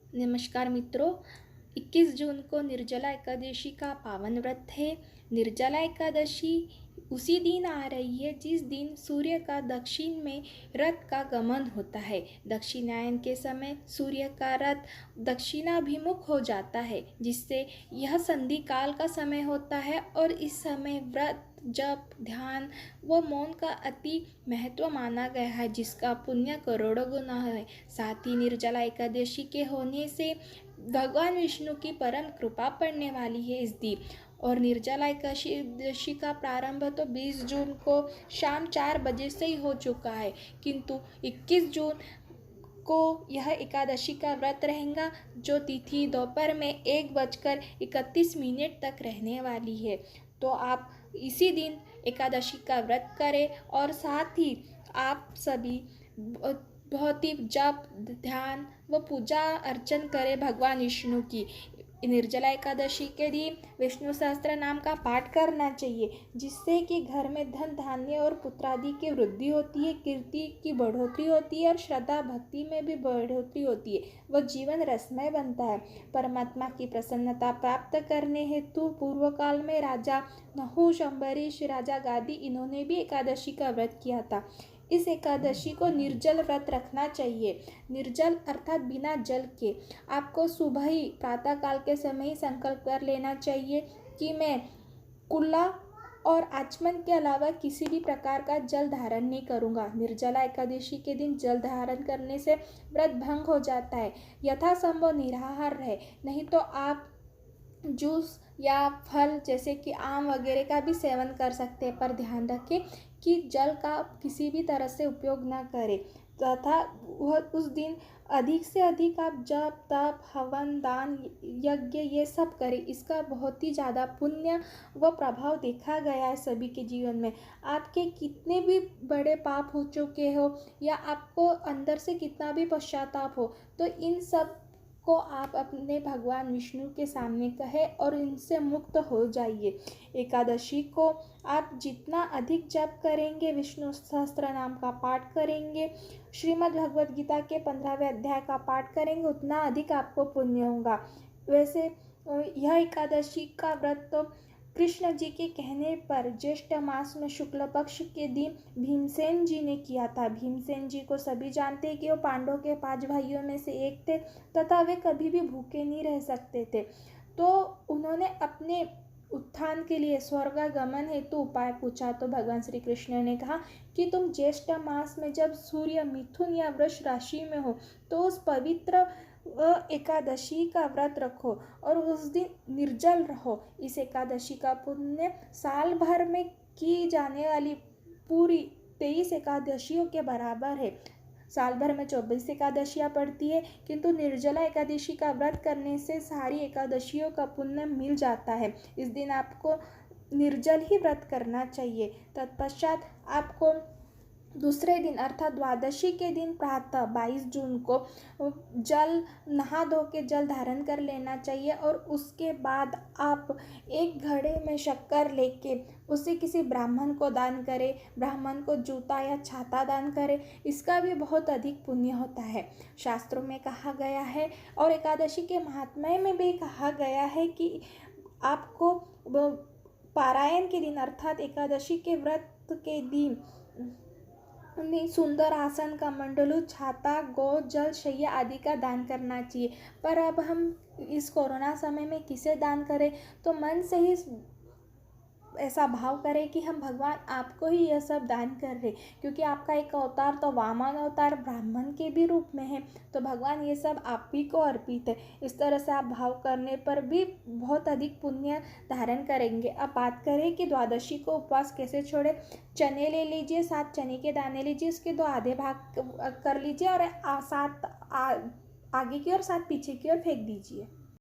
नमस्कार मित्रों। 21 जून को निर्जला एकादशी का पावन व्रत है। निर्जला एकादशी उसी दिन आ रही है जिस दिन सूर्य का दक्षिण में रथ का गमन होता है। दक्षिणायन के समय सूर्य का रथ दक्षिणाभिमुख हो जाता है, जिससे यह संधि काल का समय होता है और इस समय व्रत, जप, ध्यान व मौन का अति महत्व माना गया है, जिसका पुण्य करोड़ों गुना है। साथ ही निर्जला एकादशी के होने से भगवान विष्णु की परम कृपा पड़ने वाली है इस दिन। और निर्जला एकादशी का प्रारंभ तो 20 जून को शाम 4 बजे से ही हो चुका है, किंतु 21 जून को यह एकादशी का व्रत रहेगा, जो तिथि दोपहर में 1:31 तक रहने वाली है। तो आप इसी दिन एकादशी का व्रत करें और साथ ही आप सभी बहुत ही जप, ध्यान व पूजा अर्चन करें भगवान विष्णु की। निर्जला एकादशी के दिन विष्णु सहस्त्र नाम का पाठ करना चाहिए, जिससे कि घर में धन धान्य और पुत्रादि की वृद्धि होती है, कीर्ति की बढ़ोतरी होती है और श्रद्धा भक्ति में भी बढ़ोतरी होती है। वह जीवन रसमय बनता है। परमात्मा की प्रसन्नता प्राप्त करने हेतु पूर्व काल में राजा नहुष, अम्बरीश, राजा गादी, इन्होंने भी एकादशी का व्रत किया था। इस एकादशी को निर्जल व्रत रखना चाहिए। निर्जल अर्थात बिना जल के। आपको सुबह ही प्रातः काल के समय ही संकल्प कर लेना चाहिए कि मैं कुल्ला और आचमन के अलावा किसी भी प्रकार का जल धारण नहीं करूँगा। निर्जला एकादशी के दिन जल धारण करने से व्रत भंग हो जाता है। यथासंभव निराहार रहे, नहीं तो आप जूस या फल जैसे कि आम वगैरह का भी सेवन कर सकते हैं, पर ध्यान रखें कि जल का किसी भी तरह से उपयोग न करें तथा वह उस दिन अधिक से अधिक आप जप, तप, हवन, दान, यज्ञ ये सब करें। इसका बहुत ही ज़्यादा पुण्य व प्रभाव देखा गया है सभी के जीवन में। आपके कितने भी बड़े पाप हो चुके हो या आपको अंदर से कितना भी पश्चाताप हो, तो इन सब को आप अपने भगवान विष्णु के सामने कहें और इनसे मुक्त हो जाइए। एकादशी को आप जितना अधिक जप करेंगे, विष्णु सहस्त्र नाम का पाठ करेंगे, श्रीमद् भगवद गीता के 15वें अध्याय का पाठ करेंगे, उतना अधिक आपको पुण्य होगा। वैसे यह एकादशी का व्रत तो कृष्ण जी के कहने पर ज्येष्ठ मास में शुक्ल पक्ष के दिन भीमसेन जी ने किया था। भीमसेन जी को सभी जानते हैं कि वो पांडवों के 5 भाइयों में से एक थे तथा वे कभी भी भूखे नहीं रह सकते थे। तो उन्होंने अपने उत्थान के लिए स्वर्गागमन हेतु उपाय पूछा, तो भगवान श्री कृष्ण ने कहा कि तुम ज्येष्ठ मास में जब सूर्य मिथुन या वृष राशि में हो तो उस पवित्र एकादशी का व्रत रखो और उस दिन निर्जल रहो। इस एकादशी का पुण्य साल भर में की जाने वाली पूरी 23 एकादशियों के बराबर है। साल भर में 24 एकादशियाँ पड़ती है, किंतु निर्जला एकादशी का व्रत करने से सारी एकादशियों का पुण्य मिल जाता है। इस दिन आपको निर्जल ही व्रत करना चाहिए। तत्पश्चात आपको दूसरे दिन अर्थात द्वादशी के दिन प्रातः 22 जून को जल नहा धो के जल धारण कर लेना चाहिए और उसके बाद आप एक घड़े में शक्कर लेके उसे किसी ब्राह्मण को दान करें। ब्राह्मण को जूता या छाता दान करें, इसका भी बहुत अधिक पुण्य होता है। शास्त्रों में कहा गया है और एकादशी के महात्म्य में भी कहा गया है कि आपको पारायण के दिन अर्थात एकादशी के व्रत के दिन सुंदर आसन, कमंडलू, छाता, गो, जल, शैया आदि का दान करना चाहिए। पर अब हम इस कोरोना समय में किसे दान करें, तो मन से ही ऐसा भाव करें कि हम भगवान आपको ही यह सब दान कर रहे, क्योंकि आपका एक अवतार तो वामन अवतार ब्राह्मण के भी रूप में है, तो भगवान ये सब आप ही को अर्पित है। इस तरह से आप भाव करने पर भी बहुत अधिक पुण्य धारण करेंगे। अब बात करें कि द्वादशी को उपवास कैसे छोड़े। चने ले लीजिए, 7 चने के दाने लीजिए, उसके 2 आधे भाग कर लीजिए और 7 आगे की और 7 पीछे की ओर फेंक दीजिए।